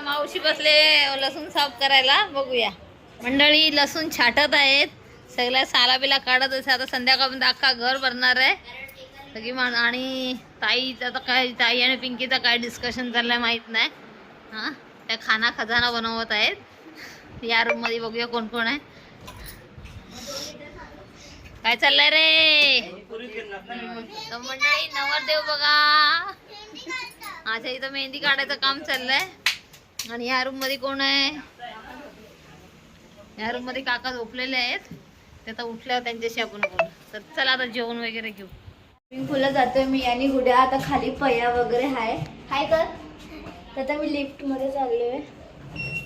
मावशी बसले लसूण साफ करायला. बघूया मंडळी लसूण छाटत आहेत. सगळ्या साला बिला काढत असे. आता संध्याकाळपर्यंत अख्खा घर भरणार आहे सगळी आणि ताईचं आता काय, ताई आणि पिंकीचं काय डिस्कशन चाललंय माहित नाही. हां त्या खाना खजाना बनवत आहेत या रूम मध्ये. बघूया कोण कोण आहे. काय चाललंय रे तर मंडळी? नवरदेव बघा. अच्छा इथं मेहंदी काढायचं काम चाललंय. आणि या रूम मध्ये कोण आहे? या रूम मध्ये काका झोपलेले आहेत. ते आता उठल्यावर त्यांच्याशी आपण बोलू. तर चला आता जेवण वगैरे घेऊ. स्विमिंग पूलला जातोय मी आणि गुड्या. आता खाली पया वगैरे आहे. हाय कर. तर आता मी लिफ्ट मध्ये चाललोय.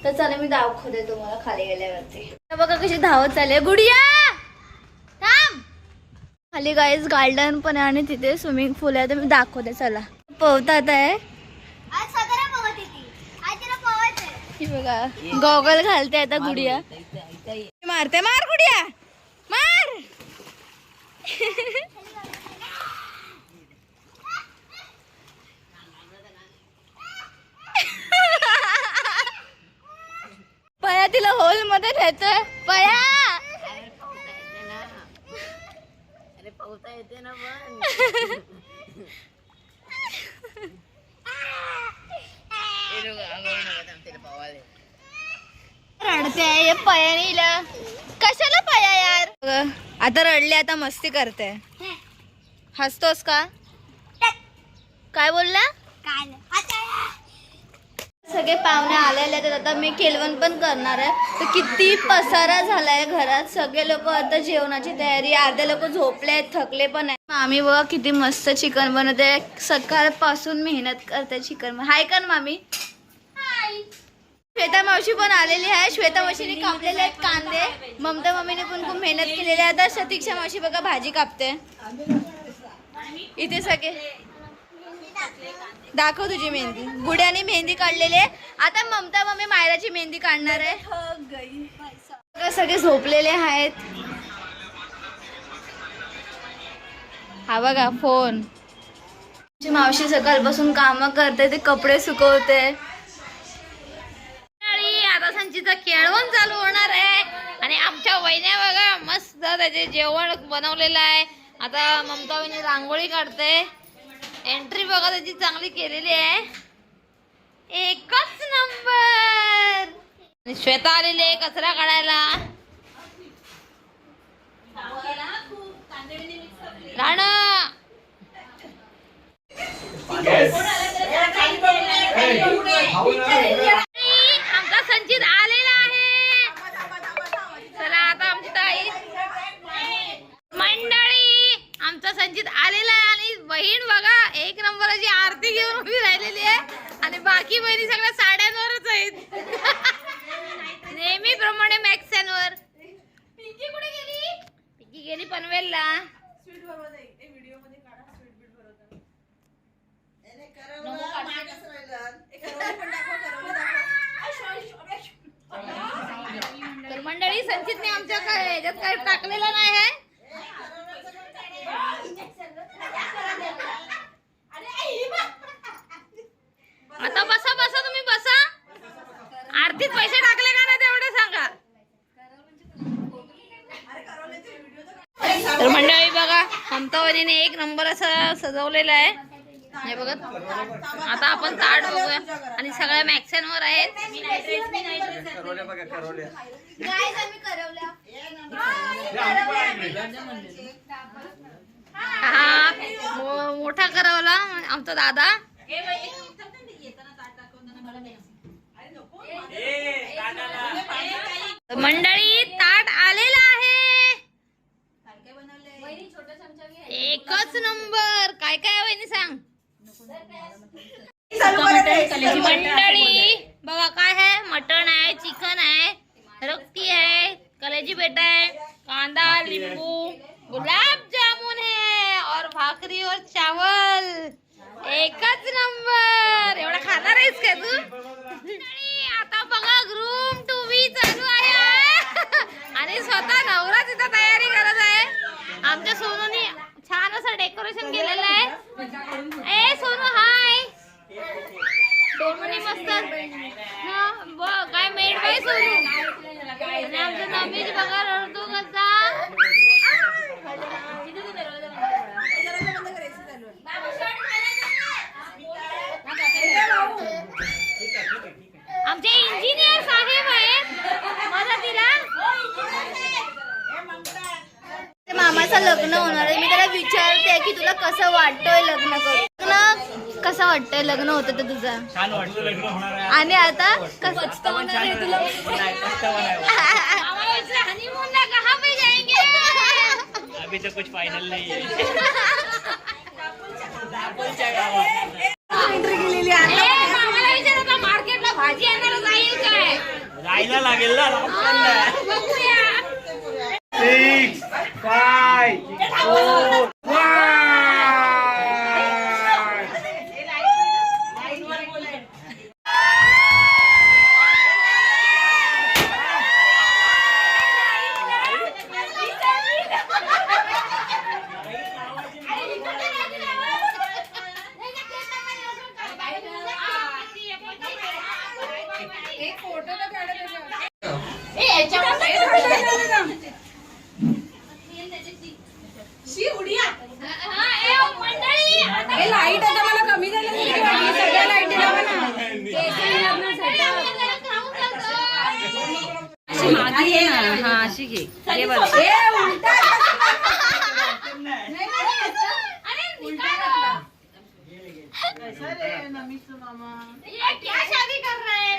तर चला मी दाखवते तुम्हाला खाली गेल्यावरती. बघा कशी धावत चालली गुडिया. थांब. खाली गाईज गार्डन पण आहे आणि तिथे स्विमिंग पूल आहे. तर मी दाखवते चला. पोहतात आहे. बघा गॉगल घालते आता गुडिया. मारते. मार गुडिया मार. पया तिला होल मध्ये ठेवतोय. पया अरे पोहता येते ना रडते आहे पयानीला. कशाला पया यार. आता रडले. आता मस्ती करते. हसतोस का? काय बोलला? सगळे पाहुणे आलेले आहेत. आता मी केलवण पण करणार आहे. तर किती पसारा झालाय घरात. सगळे लोक आता जेवणाची तयारी. अर्धे लोक झोपले आहेत, थकले पण आहेत. मामी बघा किती मस्त चिकन बनवते. सकाळपासून मेहनत करते चिकन. हाय कर मामी. श्वेता मावशी पण आलेली आहे. श्वेता मावशीने कापलेले आहेत कांदे. ममता मम्मीने पण खूप मेहनत केलेली आहे. आता सतीक्षा मावशी बघा भाजी कापते. इथे सगळे दाखव तुझी मेहंदी. गुड्याने मेहंदी काढलेली आहे. आता ममता मम्मी मायराची मेहंदी काढणार आहे. सगळे झोपलेले आहेत. हा बघा फोन. मावशी सकाळपासून काम करते. ते कपडे सुकवते. आता संचीचा खेळवण चालू होणार आहे. आणि आमच्या वहिन्या बघा मस्त त्याचे जेवण बनवलेलं आहे. आता ममता वहिनी रांगोळी काढते. एंट्री बघा त्याची चांगली केलेली आहे. एकच नंबर. श्वेता आलेली आहे कचरा काढायला. राणा आमचा संचित आलेला आहे. चला आता आमची ताई मंडळी आमचा संचित आलेला आहे. आणि बहीण बघा एक नंबरची आरती घेऊन उभी राहिलेली आहे. आणि बाकी बहिणी सगळ्या साड्यांवरच आहेत नेहमीप्रमाणे मॅक्सनवर. पिंकी कुठे गेली? पिंकी गेली पनवेलला. तर मंडळी संचितने आमच्या काय याच्यात काही टाकलेलं नाही आहे. आता बसा बसा तुम्ही बसा. आरतीत पैसे टाकले का नाही तेवढे सांगा. तर मंडळी बघा ममतावरीने एक नंबर असं सजवलेला आहे. हे बघत आता आपण ताट बघूया. आणि सगळ्या मॅक्सनवर आहेत. हा मोठा करवला आमचा दादा. मंडळी ताट आलेला आहे. एकच नंबर. काय काय वहिनी सांग. मंडळी बघा काय आहे. मटण आहे, चिकन आहे, रक्ती आहे, कलेजी पेटा है, कांदा, नींबू, गुलाब जामुन है और भाकरी और चावल. एकच नंबर. एवढा खाणार आहेस का तू? आता बघा ग्रूम टू बी चालू आहे आणि स्वतः नवरा तिथं तयारी करत आहे. आमच्या सोनूनी छान असं डेकोरेशन केलेलं आहे. ए सोनू हाय. सोनूने किती मस्त हा, काय मेड बाय सोनू. आणि आमचा नमेश बघा रडतो कसा. आमचे इंजिनियर साहेब आहेत मदतीला. मामाचं लग्न होणार आहे. मी त्याला विचारते की तुला कसं वाटतंय लग्न करून. लग्न कसं वाटतंय लग्न होतं तर तुझं. छान वाटतं लग्न होणार आहे. आणि आता कसं होणार आहे तुला. हनीमूनला कहाँ पे जाएंगे. अभी तो कुछ फायनल नहीं है. मामाला विचारता मार्केटला भाजी आणायला जाईल काय. जायला लागेल ना. बघूया. 6, 5, 4, 1. लाईट आता मला कमी झालं. सगळ्या लाईटी लावा ना. हा अशी घे. क्या शादी कर रहा है.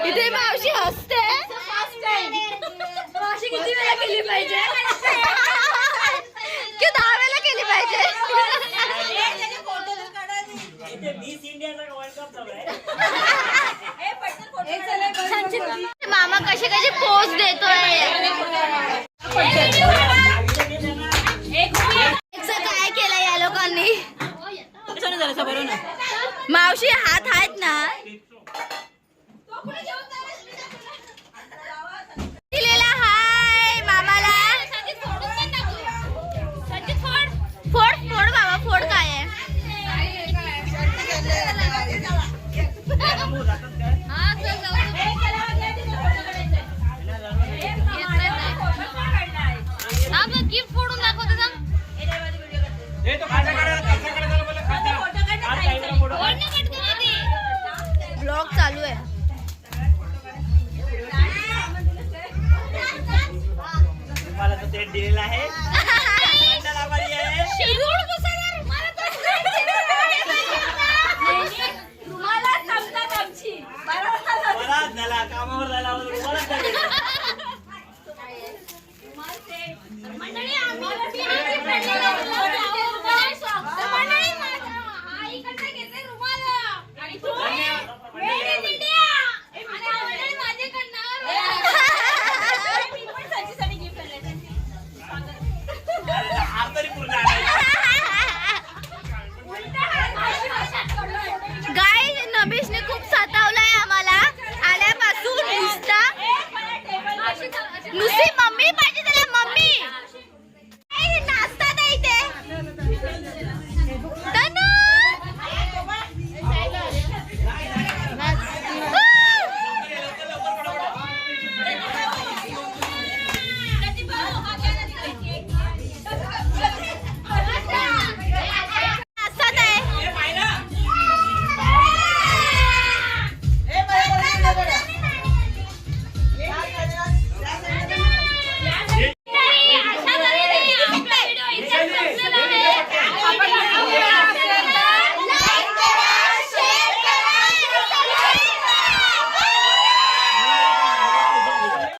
इथे मावशी हसते. मावशी किती वेळा केली पाहिजे. की 10 वेळा केली पाहिजे. मामा कशी कशी पोच देतोय. काय केलं या लोकांनी. मावशी हात आहेत ना. दिलेला हाय मामाला. फोड फोड बाबा फोड काय आहे. गिफ्ट फोडून दाखवते ना. ब्लॉग चालू आहे. मला तर ते दिलेलं आहे.